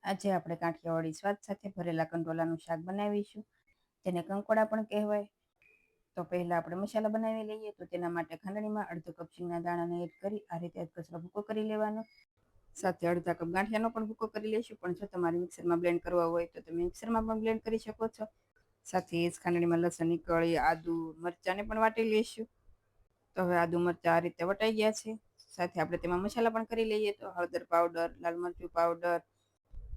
આજે આપણે કાઠિયાવાડી સ્વાદ સાથે ભરેલા કંટોલાનું શાક બનાવીશું, જેને કંકોડા પણ કહેવાય. તો પહેલા આપણે મસાલા બનાવી લઈએ. તો તેના માટે ખાંડણીમાં અડધો કપ સિંગના દાણાને એડ કરી આ રીતે અધકચરો ભૂકો કરી લેવાનો. સાથે અડધા કપ ગાંઠિયાનો પણ ભૂકો કરી લઈશું, પણ જો તમારે મિક્સરમાં બ્લેન્ડ કરવા હોય તો તમે મિક્સરમાં પણ બ્લેન્ડ કરી શકો છો. સાથે જ ખાંડણીમાં લસણની કળી, આદુ, મરચાંને પણ વાટી લઈશું. તો હવે આદુ મરચાં આ રીતે વટાઈ ગયા છે. સાથે આપણે તેમાં મસાલા પણ કરી લઈએ. તો હળદર પાવડર, લાલ મરચું પાવડર,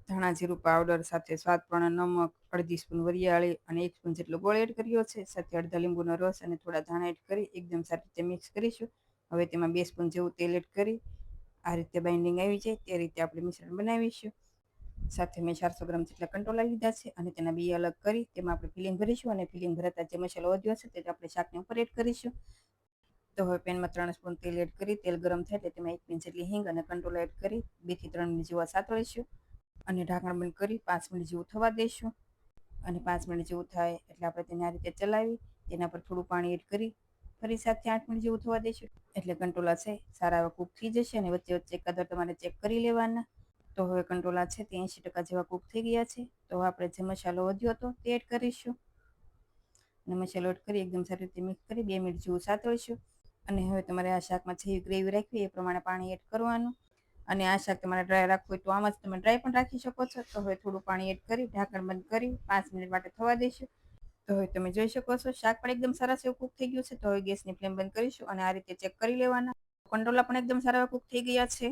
ધાણા જીરું પાવડર, સાથે સ્વાદ પ્રમાણે નમક, અડધી સ્પૂન વરિયાળી અને 1 સ્પૂન જેટલો ગોળ એડ કર્યો છે. સાથે અડધા લીંબુનો રસ અને થોડા ધાણા એડ કરી એકદમ સારી રીતે મિક્સ કરીશું. હવે તેમાં 2 સ્પૂન જેવું તેલ એડ કરી આ રીતે બાઇન્ડિંગ આવી જાય તે રીતે આપણે મિશ્રણ બનાવીશું. સાથે મેં 400 ગ્રામ જેટલા કંટોલા લીધા છે અને તેના બી અલગ કરી તેમાં આપણે ફિલિંગ ભરીશું અને ફિલિંગ ભરાતા જે મસાલો વધ્યો છે તે આપણે શાકની ઉપર એડ કરીશું. તો હવે પેનમાં 3 સ્પૂન તેલ એડ કરી તેલ ગરમ થાય એટલે તેમાં 1 પિંચ જેટલી હિંગ અને કંટોલા એડ કરી 2 થી 3 મિનિટ જેવા સાતળીશું અને ઢાંકણ બંધ કરી 5 મિનિટ જેવું થવા દઈશું. અને 5 મિનિટ જેવું થાય એટલે આપણે તેને આ રીતે ચલાવી તેના પર થોડું પાણી એડ કરી ફરી 7 થી 8 મિનિટ જેવું થવા દઈશું. એટલે કંટોલા છે સારા એવા કૂક થઈ જશે અને વચ્ચે વચ્ચે એકાદ વાર તમારે ચેક કરી લેવાના. તો હવે કંટોલા છે તે 80% જેવા કૂક થઈ ગયા છે. તો આપણે જે મસાલો વધ્યો હતો તે એડ કરીશું અને મસાલો એડ કરી એકદમ સારી રીતે મિક્સ કરી 2 મિનિટ જેવું સાતળીશું. અને હવે તમારે આ શાકમાં જેવી ગ્રેવી રાખવી એ પ્રમાણે પાણી એડ કરવાનું. અને આ શાક તમારે ડ્રાય રાખવું હોય તો આમાં જ તમે ડ્રાય પણ રાખી શકો છો. તો હવે થોડું પાણી એડ કરી ઢાંકણ બંધ કરી 5 મિનિટ માટે થવા દઈશું. તો હવે તમે જોઈ શકો છો શાક પણ એકદમ સરસ એવું કૂક થઈ ગયું છે. તો હવે ગેસની ફ્લેમ બંધ કરીશું અને આ રીતે ચેક કરી લેવાના. કંટોલા પણ એકદમ સારા એવા કૂક થઈ ગયા છે.